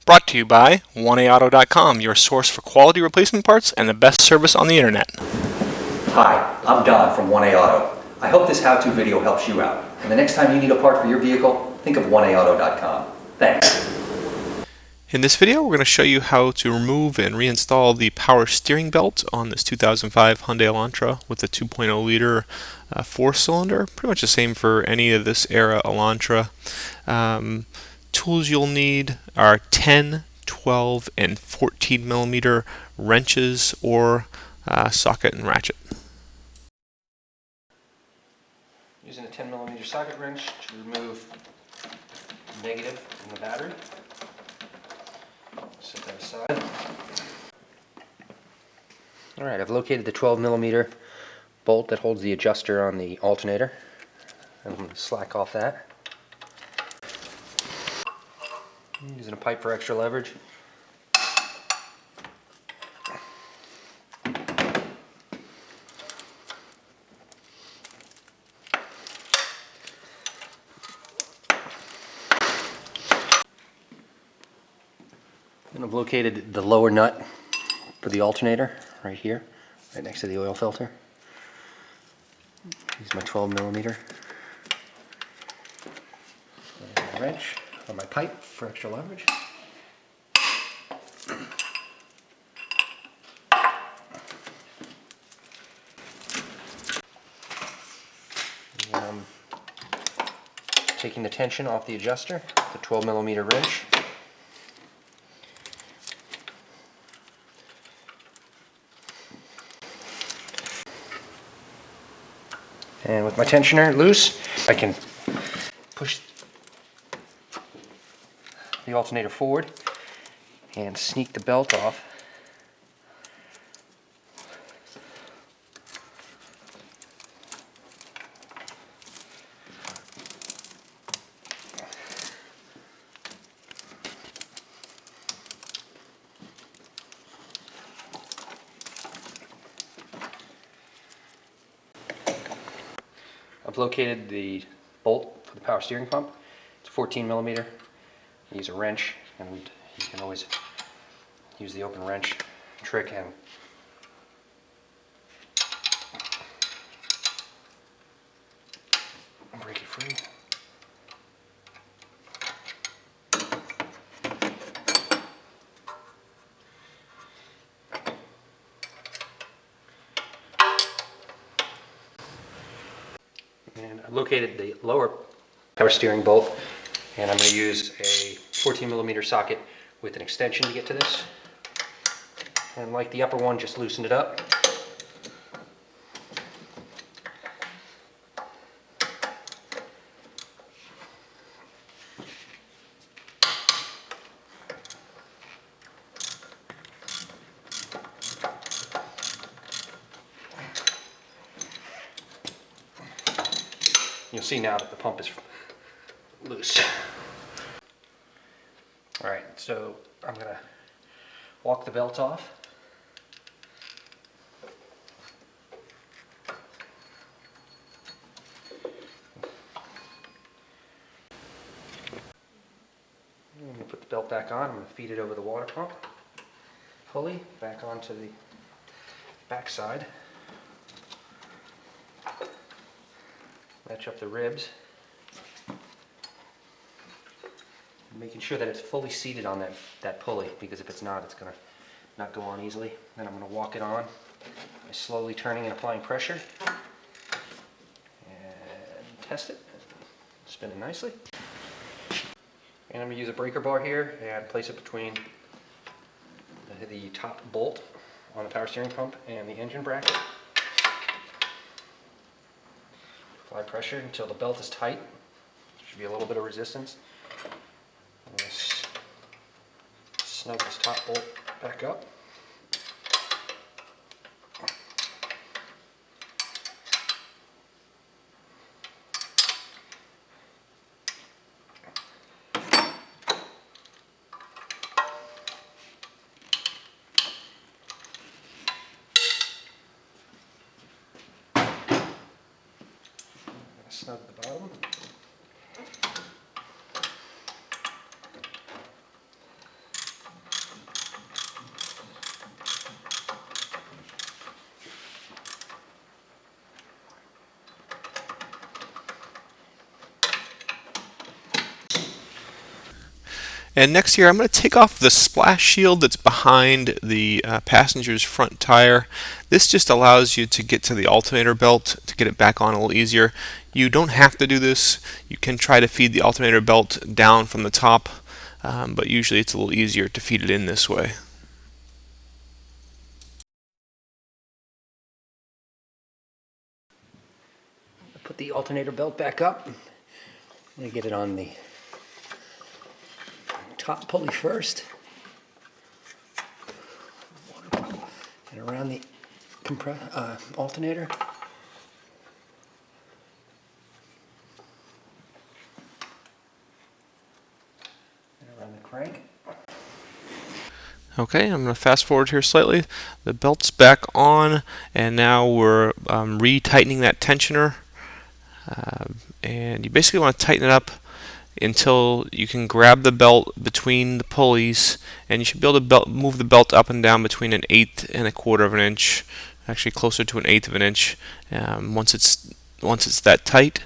Brought to you by 1AAuto.com, your source for quality replacement parts and the best service on the internet. Hi, I'm Don from 1A Auto. I hope this how-to video helps you out. And the next time you need a part for your vehicle, think of 1AAuto.com. Thanks. In this video, we're going to show you how to remove and reinstall the power steering belt on this 2005 Hyundai Elantra with a 2.0 liter 4-cylinder. Pretty much the same for any of this era Elantra. Tools you'll need are 10, 12, and 14 millimeter wrenches or socket and ratchet. Using a 10 millimeter socket wrench to remove negative from the battery. Set that aside. Alright, I've located the 12 millimeter bolt that holds the adjuster on the alternator. I'm going to slack off that. I'm using a pipe for extra leverage. And I've located the lower nut for the alternator right here, right next to the oil filter. Use my 12 millimeter wrench on my pipe for extra leverage. And taking the tension off the adjuster, the 12 millimeter wrench. And with my tensioner loose, I can push the alternator forward and sneak the belt off. I've located the bolt for the power steering pump. It's 14 millimeter. Use a wrench, and you can always use the open wrench trick and break it free. And I've located the lower power steering bolt, and I'm going to use a 14 millimeter socket with an extension to get to this. And like the upper one, just loosened it up. You'll see now that the pump is loose. Alright, so I'm going to walk the belt off. I'm going to put the belt back on. I'm going to feed it over the water pump pulley back onto the back side. Match up the ribs, making sure that it's fully seated on that pulley, because if it's not, it's going to not go on easily. Then I'm going to walk it on by slowly turning and applying pressure, and test it, spin it nicely. And I'm going to use a breaker bar here and place it between the top bolt on the power steering pump and the engine bracket. Apply pressure until the belt is tight. There should be a little bit of resistance. I'm going to snug this top bolt back up. Snug the bottom. And next here, I'm going to take off the splash shield that's behind the passenger's front tire. This just allows you to get to the alternator belt to get it back on a little easier. You don't have to do this. You can try to feed the alternator belt down from the top, but usually it's a little easier to feed it in this way. Put the alternator belt back up. I'm going to get it on the top pulley first. And around the alternator. And around the crank. Okay, I'm going to fast forward here slightly. The belt's back on, and now we're retightening that tensioner. And you basically want to tighten it up until you can grab the belt between the pulleys, and you should be able to move the belt up and down between 1/8 and 1/4 of an inch, actually closer to 1/8 of an inch. Once it's that tight,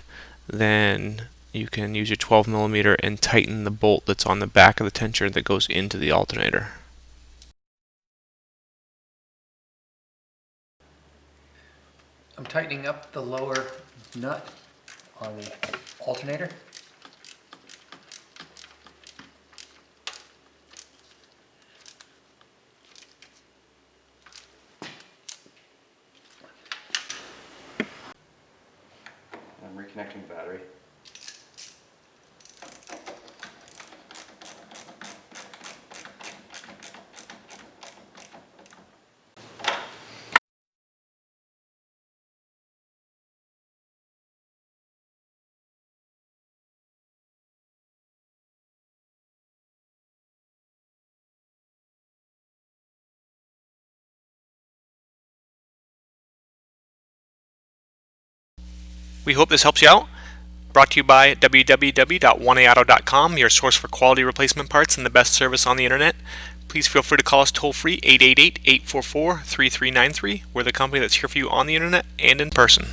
then you can use your 12mm and tighten the bolt that's on the back of the tensioner that goes into the alternator. I'm tightening up the lower nut on the alternator. I'm reconnecting the battery. We hope this helps you out. Brought to you by www.oneauto.com, your source for quality replacement parts and the best service on the internet. Please feel free to call us toll free 888-844-3393. We're the company that's here for you on the internet and in person.